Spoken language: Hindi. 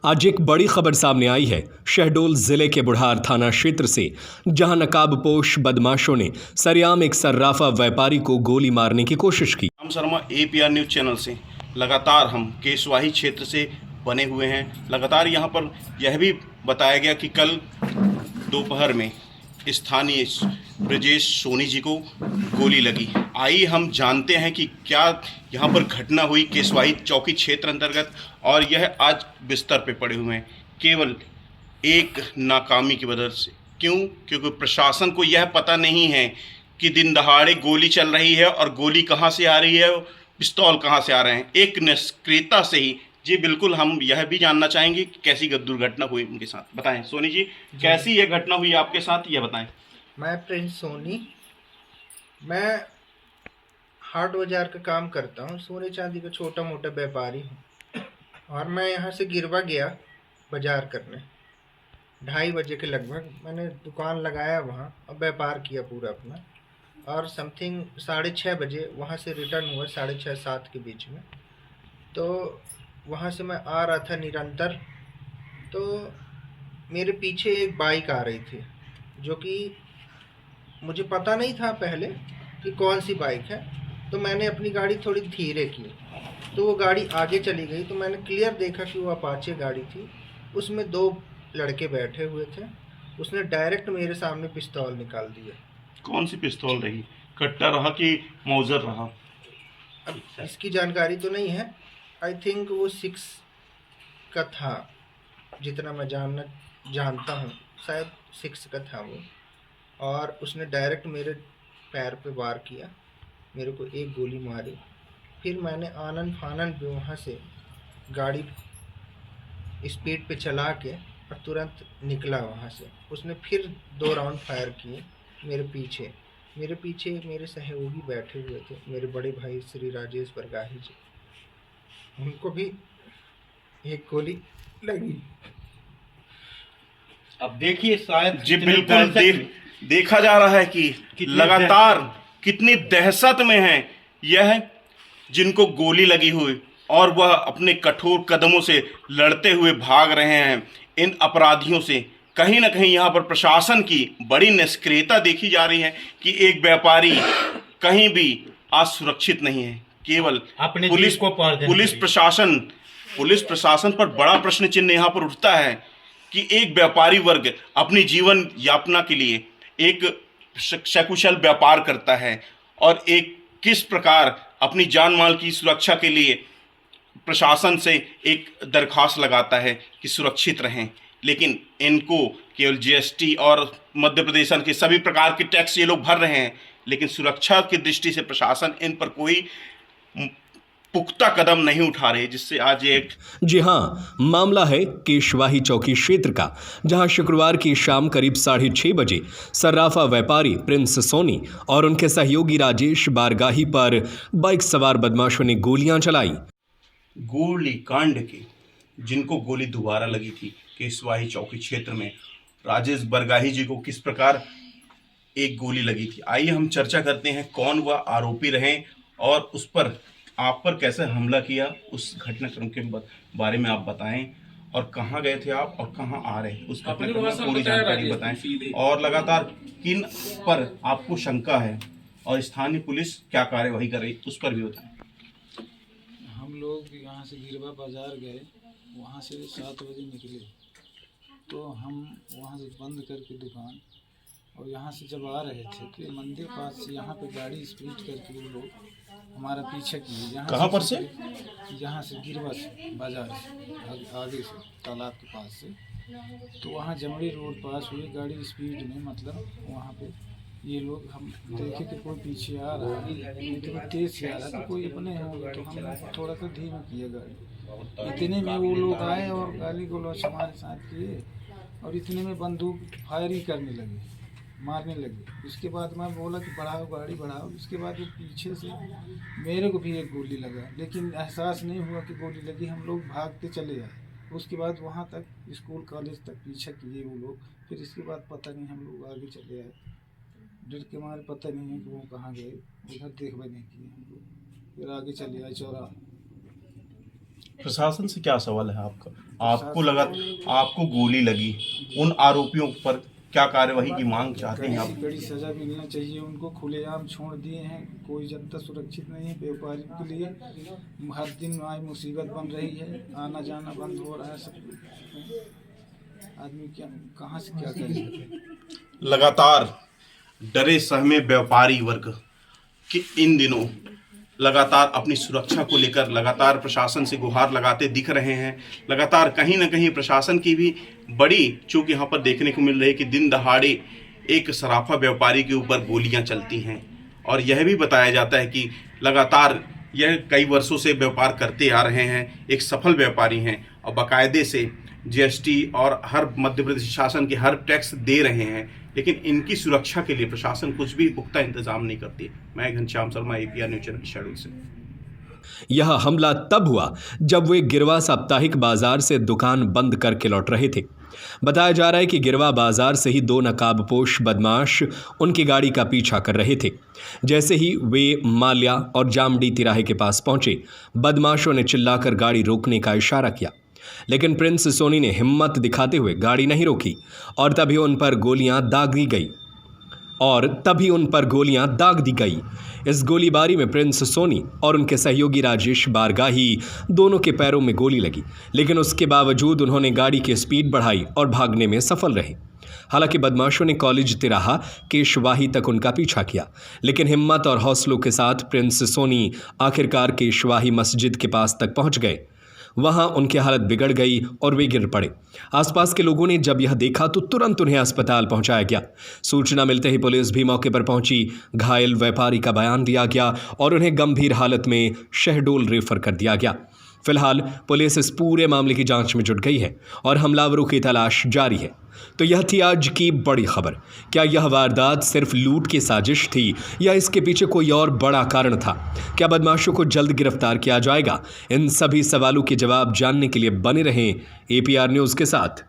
आज एक बड़ी खबर सामने आई है शहडोल जिले के बुढ़ार थाना क्षेत्र से, जहां नकाबपोश बदमाशों ने सरेआम एक सर्राफा व्यापारी को गोली मारने की कोशिश की। Ram Sharma APR news channel से लगातार हम केशवाही क्षेत्र से बने हुए हैं। लगातार यहां पर यह भी बताया गया कि कल दोपहर में स्थानीय ब्रजेश सोनी जी को गोली लगी। आइए हम जानते हैं कि क्या यहां पर घटना हुई केशवाही चौकी क्षेत्र अंतर्गत, और यह आज बिस्तर पे पड़े हुए हैं केवल एक नाकामी की वजह से। क्यों? क्योंकि प्रशासन को यह पता नहीं है कि दिन दहाड़े गोली चल रही है और गोली कहाँ से आ रही है, पिस्तौल कहाँ से आ रहे हैं। एक निष्क्रियता से ही जी बिल्कुल हम यह भी जानना चाहेंगे कि कैसी दुर्घटना हुई उनके साथ। बताएं सोनी जी, कैसी यह घटना हुई आपके साथ, यह बताएं। मैं प्रिंस सोनी, मैं हाट बाजार का काम करता हूँ, सोने चांदी का छोटा मोटा व्यापारी हूँ। और मैं यहाँ से गिरवा गया बाजार करने 2:30 बजे के लगभग। मैंने दुकान लगाया वहाँ और व्यापार किया पूरा अपना, और समथिंग 6:30 बजे वहाँ से रिटर्न हुआ, 6:30-7 के बीच में। तो वहाँ से मैं आ रहा था निरंतर, तो मेरे पीछे एक बाइक आ रही थी, जो कि मुझे पता नहीं था पहले कि कौन सी बाइक है। तो मैंने अपनी गाड़ी थोड़ी धीरे की, तो वो गाड़ी आगे चली गई। तो मैंने क्लियर देखा कि वो अपाचे गाड़ी थी, उसमें 2 लड़के बैठे हुए थे। उसने डायरेक्ट मेरे सामने पिस्तौल निकाल दिया। कौन सी पिस्तौल रही? कट्टा रहा कि मौजर रहा? अब इसकी जानकारी तो नहीं है। आई थिंक वो 6 का था, जितना मैं जानता हूँ, शायद 6 का था वो। और उसने डायरेक्ट मेरे पैर पे वार किया, मेरे को एक गोली मारी। फिर मैंने आनन फानन पे वहाँ से गाड़ी स्पीड पे चला के और तुरंत निकला वहाँ से। उसने फिर 2 राउंड फायर किए मेरे पीछे। मेरे सहयोगी बैठे हुए थे, मेरे बड़े भाई श्री राजेश बरगाही जी, उनको भी एक गोली लगी। अब देखिए शायद जी बिल्कुल देखा जा रहा है कि लगातार कितनी दहशत में है यह जिनको गोली लगी हुई, और वह अपने कठोर कदमों से लड़ते हुए भाग रहे हैं इन अपराधियों से। कहीं ना कहीं यहाँ पर प्रशासन की बड़ी निष्क्रियता देखी जा रही है कि एक व्यापारी कहीं भी असुरक्षित नहीं है। केवल अपने पुलिस जीव को पार देने पुलिस प्रशासन पर बड़ा प्रश्न चिन्ह यहाँ पर उठता है कि एक व्यापारी वर्ग अपनी जीवन यापना के लिए एक सकुशल व्यापार करता है, और एक किस प्रकार अपनी जान माल की सुरक्षा के लिए प्रशासन से एक दरख्वास्त लगाता है कि सुरक्षित रहें। लेकिन इनको केवल GST और मध्य प्रदेश के सभी प्रकार के टैक्स ये लोग भर रहे हैं, लेकिन सुरक्षा की दृष्टि से प्रशासन इन पर कोई पुख्ता कदम नहीं उठा रहे, जिससे आज एक जी हां, मामला है केशवाही चौकी क्षेत्र का, जहां शुक्रवार की शाम करीब 6:30 बजे सर्राफा व्यापारी प्रिंस सोनी और उनके सहयोगी राजेश बारगाही पर बाइक सवार बदमाशों ने गोलियां चलाई। गोली कांड के जिनको गोली दोबारा लगी थी केशवाही चौकी क्षेत्र में, राजेश बरगाही जी को किस प्रकार एक गोली लगी थी, आइए हम चर्चा करते हैं कौन वह आरोपी रहे और उस पर आप पर कैसे हमला किया। उस घटनाक्रम के बारे में आप बताएं, और कहां गए थे आप और कहां आ रहे हैं, उस घटनाक्रम की पूरी जानकारी बताएं, और लगातार किन पर आपको शंका है और स्थानीय पुलिस क्या कार्यवाही कर रही उस पर भी बताएं। हम लोग यहाँ से गिरवा बाजार गए, वहाँ से 7 बजे निकले, तो हम वहाँ से बंद करके दुकान, और यहाँ से जब आ रहे थे तो ये मंदिर पास से यहाँ पे गाड़ी स्पीड करके वो लोग हमारा पीछे किए। कहाँ पर से? यहाँ से गिरवा से बाजार से आगे से तालाब के पास से। तो वहाँ जमड़ी रोड पास हुई, गाड़ी स्पीड में, मतलब वहाँ पे ये लोग, हम देखे कि कोई पीछे आ रहा है, लेकिन तेज से आ रहा है, तो कोई अपने होंगे, तो हम थोड़ा सा धीमा किया गाड़ी। इतने में वो लोग आए और गाली गलौज हमारे साथ किए, और इतने में बंदूक फायरिंग करने लगे, मारने लगे। उसके बाद मैं बोला कि बढ़ाओ गाड़ी बढ़ाओ। उसके बाद वो पीछे से मेरे को भी एक गोली लगा, लेकिन एहसास नहीं हुआ कि गोली लगी। हम लोग भागते चले आए। उसके बाद वहाँ तक स्कूल कॉलेज तक पीछा किए वो लोग। फिर इसके बाद पता नहीं, हम लोग आगे चले आए, डर के हमारे पता नहीं है कि वो कहाँ गए, उधर देखभाल नहीं किए हम लोग। फिर आगे चले आए चौराहा। प्रशासन से क्या सवाल है आपका? आपको गोली लगी, उन आरोपियों पर क्या कार्यवाही की मांग चाहते हैं आप? कड़ी सजा मिलना चाहिए उनको। खुलेआम छोड़ दिए हैं, कोई जनता सुरक्षित नहीं है। व्यापारियों के लिए हर दिन आए मुसीबत बन रही है, आना जाना बंद हो रहा है सब। आदमी क्या कहाँ से क्या करे? लगातार डरे सहमे व्यापारी वर्ग कि इन दिनों लगातार अपनी सुरक्षा को लेकर लगातार प्रशासन से गुहार लगाते दिख रहे हैं। लगातार कहीं ना कहीं प्रशासन की भी बड़ी चूक यहाँ पर देखने को मिल रही है कि दिन दहाड़े एक सराफा व्यापारी के ऊपर गोलियां चलती हैं। और यह भी बताया जाता है कि लगातार यह कई वर्षों से व्यापार करते आ रहे हैं, एक सफल व्यापारी हैं और बाकायदे से जीएसटी और हर मध्य प्रदेश शासन के हर टैक्स दे रहे हैं, लेकिन इनकी सुरक्षा के लिए प्रशासन कुछ भी पुख्ता इंतजाम नहीं करती। मैं Ghanshyam Sharma, APR news channel schedule से। यह हमला तब हुआ जब वे गिरवा साप्ताहिक बाजार से दुकान बंद करके लौट रहे थे। बताया जा रहा है कि गिरवा बाजार से ही 2 नकाबपोश बदमाश उनकी गाड़ी का पीछा कर रहे थे। जैसे ही वे माल्या और जामडी तिराहे के पास पहुंचे, बदमाशों ने चिल्लाकर गाड़ी रोकने का इशारा किया, लेकिन प्रिंस सोनी ने हिम्मत दिखाते हुए गाड़ी नहीं रोकी और तभी उन पर गोलियां दाग दी गई। इस गोलीबारी में प्रिंस सोनी और उनके सहयोगी राजेश बारगाही दोनों के पैरों में गोली लगी, लेकिन उसके बावजूद उन्होंने गाड़ी की स्पीड बढ़ाई और भागने में सफल रहे। हालांकि बदमाशों ने कॉलेज तिराहा केशवाही तक उनका पीछा किया, लेकिन हिम्मत और हौसलों के साथ प्रिंस सोनी आखिरकार केशवाही मस्जिद के पास तक पहुंच गए। वहां उनकी हालत बिगड़ गई और वे गिर पड़े। आसपास के लोगों ने जब यह देखा तो तुरंत उन्हें अस्पताल पहुंचाया गया। सूचना मिलते ही पुलिस भी मौके पर पहुंची। घायल व्यापारी का बयान दिया गया और उन्हें गंभीर हालत में शहडोल रेफर कर दिया गया। फिलहाल पुलिस इस पूरे मामले की जांच में जुट गई है और हमलावरों की तलाश जारी है। तो यह थी आज की बड़ी खबर। क्या यह वारदात सिर्फ लूट की साजिश थी या इसके पीछे कोई और बड़ा कारण था? क्या बदमाशों को जल्द गिरफ्तार किया जाएगा? इन सभी सवालों के जवाब जानने के लिए बने रहें APR न्यूज़ के साथ।